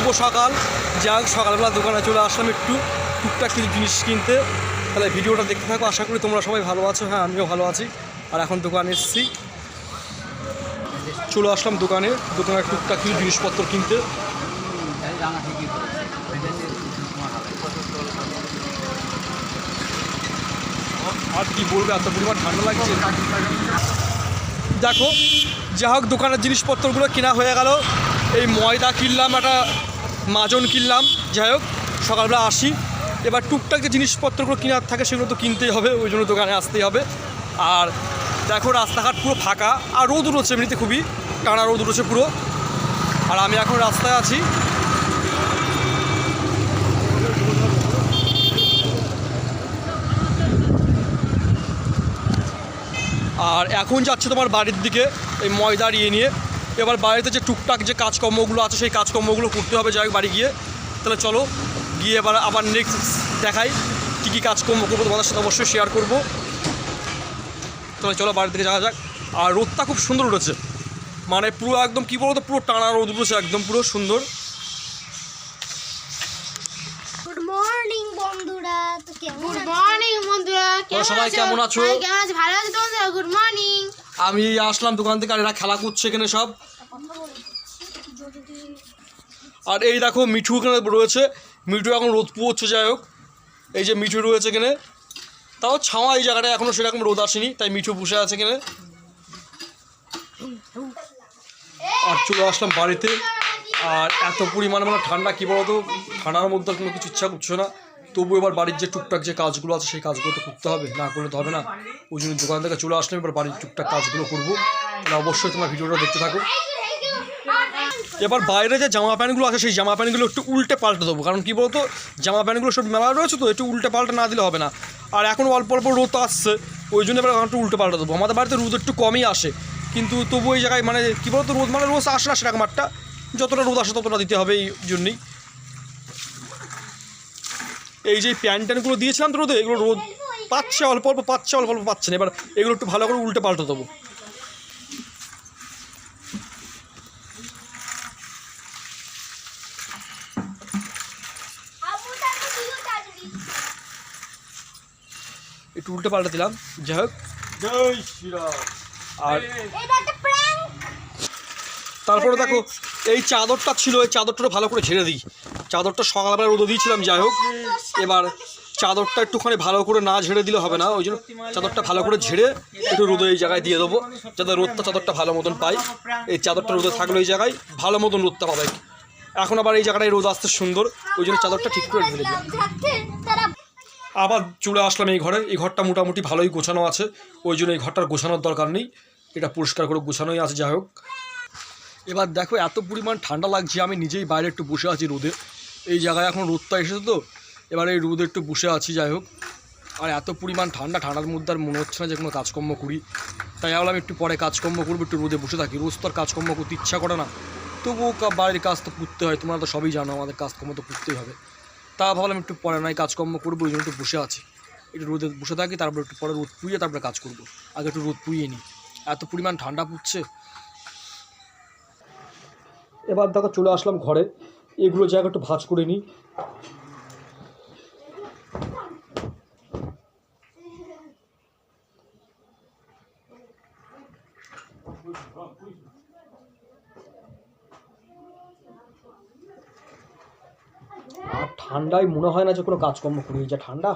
শুভ সকাল। যাক সকালবেলা দোকানে চলে আসলাম একটু টুকটাক কিছু জিনিস কিনতে। তাহলে ভিডিওটা দেখতে থাকো, আশা করি তোমরা সবাই ভালো আছো। হ্যাঁ, আমিও ভালো আছি। আর এখন দোকানে এসেছি, চলে আসলাম দোকানে টুকটাক কিছু জিনিসপত্র কিনতে। আর কি বলবো, এত পরিমাণ ঠান্ডা লাগছে। দেখো, যা হোক দোকানের জিনিসপত্রগুলো কেনা হয়ে গেল। এই ময়দা কিনলাম, একটা মাজন কিনলাম। যাই হোক, সকালবেলা আসি, এবার টুকটাক যে জিনিসপত্রগুলো কেনার থাকে সেগুলো তো কিনতেই হবে, ওই জন্য দোকানে আসতেই হবে। আর দেখো, রাস্তাঘাট পুরো ফাঁকা, আর রোদ উঠেছে, এমনিতে খুবই টানা রোদ উঠেছে পুরো। আর আমি এখন রাস্তায় আছি। আর এখন যাচ্ছে তোমার বাড়ির দিকে এই ময়দা নিয়ে। এবার বাড়িতে যে টুকটাক যে কাজকর্মগুলো আছে সেই কাজকর্মগুলো করতে হবে। যাই হোক, বাড়ি গিয়ে তাহলে চলো গিয়ে এবার আবার নেক্সট দেখাই কী কী কাজকর্ম করবো, তোমাদের সাথে অবশ্যই শেয়ার করবো। তাহলে চলো বাড়ির দিকে যাওয়া যাক। আর রোদটা খুব সুন্দর উঠেছে, মানে পুরো একদম কী বলতো, পুরো টানা রোদ উঠেছে, একদম পুরো সুন্দর। গুড মর্নিং বন্ধুরা। তো গুড মর্নিং বন্ধুরা, সবাই কেমন আছো? কেমন আছো? ভালো আছো তোমরা? Good morning. আমি আসলাম দোকান থেকে, আর এরা খেলা করছে এখানে সব। আর এই দেখো, মিঠু এখানে রয়েছে। মিঠু এখন রোদ পোয়াচ্ছে। যাই হোক, এই যে মিঠু রয়েছে এখানে, তাও ছাওয়া এই জায়গাটায় এখনও সেরকম রোদ আসেনি, তাই মিঠু বসে আছে এখানে। আর চলে আসলাম বাড়িতে। আর এত পরিমাণে মানে ঠান্ডা, কী বলতো, ঠান্ডার মধ্যে কোনো কিছু ইচ্ছা করছে না। তবু এবার বাড়ির যে টুকটাক যে কাজগুলো আছে সেই কাজগুলো তো করতে হবে, না করলে তো হবে না। ওই জন্য দোকান থেকে চলে আসলাম, এবার বাড়ির টুকটাক কাজগুলো করবো। তাহলে অবশ্যই তোমার ভিডিওটা দেখতে থাকো। এবার বাইরে যে জামা প্যান্টগুলো আছে সেই জামা প্যান্টগুলো একটু উল্টে পাল্টে দেবো, কারণ কী বলতো, জামা প্যান্টগুলো সব মেলা রয়েছে, তো একটু উল্টে পাল্টে না দিলে হবে না। আর এখন অল্প অল্প রোদ আসছে, ওই জন্য এবার একটু উল্টে পাল্টে দেবো। আমাদের বাড়িতে রোদ একটু কমই আসে, কিন্তু তবু ওই জায়গায় মানে কী বলতো, রোদ মানে রোজ আসে না সেরকম একটা, যতটা রোদ আসে ততটা দিতে হবে, এই জন্যই। এই যে প্যান্ট ট্যান্টগুলো দিয়েছিলাম তো রোদে, এগুলো রোদ পাচ্ছে, অল্প অল্প পাচ্ছে, অল্প অল্প পাচ্ছে না। এবার এগুলো একটু ভালো করে উল্টে পাল্টে দেবো। একটু উল্টে পাল্টে দিলাম। যাই হোক, জয় শ্রীরাম। আর তারপরে দেখো, এই চাদরটা ছিল, এই চাদরটা ভালো করে ঝেড়ে দিই। চাদরটা সকালবেলা রোদে দিয়েছিলাম। যাই হোক, এবার চাদরটা একটুখানি ভালো করে না ঝেড়ে দিলে হবে না, ওই জন্য চাদরটা ভালো করে ঝেড়ে একটু রোদে এই জায়গায় দিয়ে দেবো, যাতে রোদটা চাদরটা ভালো মতন পাই। এই চাদরটা রোদে থাকলে এই জায়গায় ভালো মতন রোদটা পাবে। এখন আবার এই জায়গাটায় রোদ আসতে সুন্দর, ওই জন্য চাদরটা ঠিক করে ঢেলে দিলাম। আবার চলে আসলাম এই ঘরে। এই ঘরটা মোটামুটি ভালোই গোছানো আছে, ওই জন্য এই ঘরটার গোছানোর দরকার নেই, এটা পরিষ্কার করে গোছানোই আছে। যাই হোক, এবার দেখো, এত পরিমাণ ঠান্ডা লাগছে, আমি নিজেই বাইরে একটু বসে আছি রোদে। এই জায়গায় এখন রোদটা এসেছে তো, এবার এই রোদে একটু বসে আছি। যাই হোক, আর এত পরিমাণ ঠান্ডার মধ্যে আর মনে হচ্ছে না যে কোনো কাজকর্ম করি, তাই ভাবলাম একটু পরে কাজকর্ম করবো, একটু রোদে বসে থাকি। রোজ তো আর কাজকর্ম করতে ইচ্ছা করে না, তবুও বাড়ির কাজ তো করতে হয়, তোমরা তো সবই জানো, আমাদের কাজকর্ম তো করতেই হবে। তা ভাবলাম একটু পরে নয় কাজকর্ম করবো, ওই জন্য একটু বসে আছি। একটু রোদে বসে থাকি, তারপর একটু পরে রোদ পুড়িয়ে তারপরে কাজ করবো। আগে একটু রোদ পুড়িয়ে নিই, এত পরিমাণ ঠান্ডা পড়ছে। এবার দেখো, চলে আসলাম ঘরে, এগুলো জায়গা একটু ভাঁজ করে নিই। আর ঠান্ডায় মনে হয় না যে কোনো কাজকর্ম করি, যা ঠান্ডা।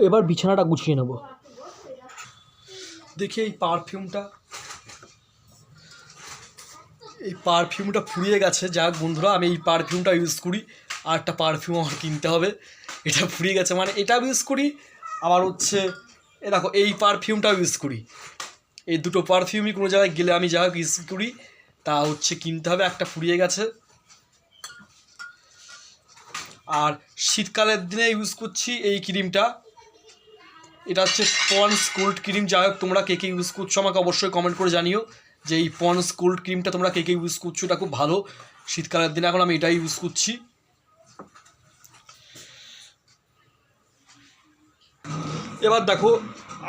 এবার বিছানাটা গুছিয়ে নেব। দেখি এই পারফিউমটা ফুরিয়ে গেছে। যাক বন্ধুরা, আমি এই পারফিউমটা ইউজ করি, আর একটা পারফিউম আমার কিনতে হবে। এটা ফুরিয়ে গেছে, মানে এটা ইউজ করি, আবার হচ্ছে এ দেখো এই পারফিউমটাও ইউজ করি, এই দুটো পারফিউমই কোনো জায়গায় গেলে আমি যা হোক ইউজ করি। তা হচ্ছে কিনতে হবে, একটা ফুরিয়ে গেছে। আর শীতকালের দিনে ইউজ করছি এই ক্রিমটা, এটা হচ্ছে পন্ডস কোল্ড ক্রিম। যাই হোক তোমরা কে কে ইউজ করছো আমাকে অবশ্যই কমেন্ট করে জানিও যে এই পন্ডস কোল্ড ক্রিমটা তোমরা কে কে ইউজ করছো, এটা খুব ভালো শীতকালের দিনে। এখন আমি এটাই ইউজ করছি। এবার দেখো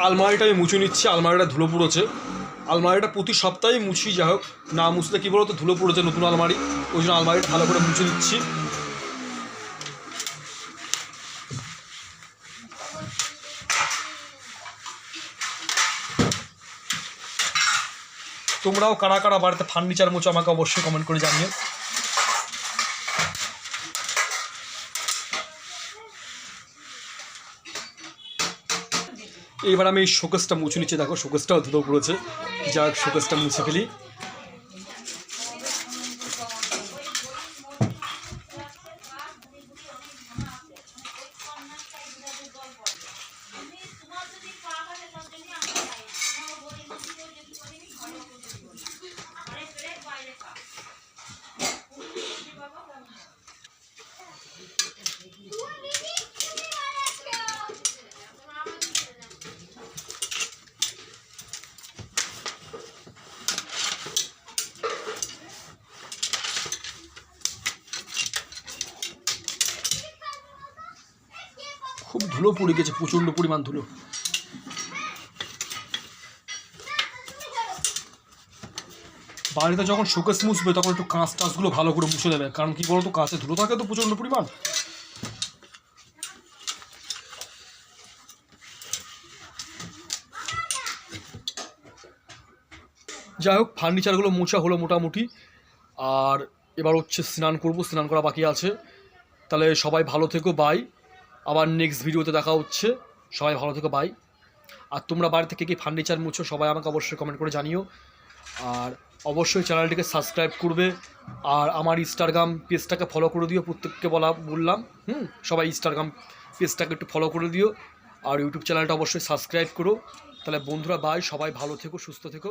আলমারিটা আমি মুছে নিচ্ছি, আলমারিটা ধুলো পড়েছে। আলমারিটা প্রতি সপ্তাহেই মুছি, যাই হোক না মুছলে কী বলো তো ধুলো পড়েছে নতুন আলমারি, ওই জন্য আলমারিটা ভালো করে মুছে দিচ্ছি। তোমরাও কারা কারা বাড়িতে ফার্নিচার মুছো আমাকে অবশ্যই কমেন্ট করে জানিও। এইবার আমি এই শোকেসটা মুছে নিচ্ছি, দেখো শোকেসটাও ধুলো পড়েছে, যাক শোকেসটা মুছে ফেলি। খুব ধুলো পড়ে গেছে, প্রচণ্ড পরিমাণ ধুলো। বাড়িতে যখন শোকেস মুছবে তখন একটু কাঁচ টাচগুলো ভালো করে মুছে দেবে, কারণ কি বলতো কাঁচে ধুলো থাকে তো প্রচণ্ড পরিমাণ। যাই হোক ফার্নিচারগুলো মোছা হলো মোটামুটি, আর এবার হচ্ছে স্নান করবো, স্নান করা বাকি আছে। তাহলে সবাই ভালো থেকো, বাই। আবার নেক্সট ভিডিওতে দেখা হচ্ছে, সবাই ভালো থেকো, বাই। আর তোমরা বাড়ি থেকে কি ফার্নিচার মুছো সবাই আমাকে অবশ্যই কমেন্ট করে জানিও। আর অবশ্যই চ্যানেলটিকে সাবস্ক্রাইব করবে, আর আমার ইনস্টাগ্রাম পেজটাকে ফলো করে দিও, প্রত্যেককে বললাম। সবাই ইনস্টাগ্রাম পেজটাকে একটু ফলো করে দিও, আর ইউটিউব চ্যানেলটা অবশ্যই সাবস্ক্রাইব করো। তাহলে বন্ধুরা বাই, সবাই ভালো থেকো, সুস্থ থেকো।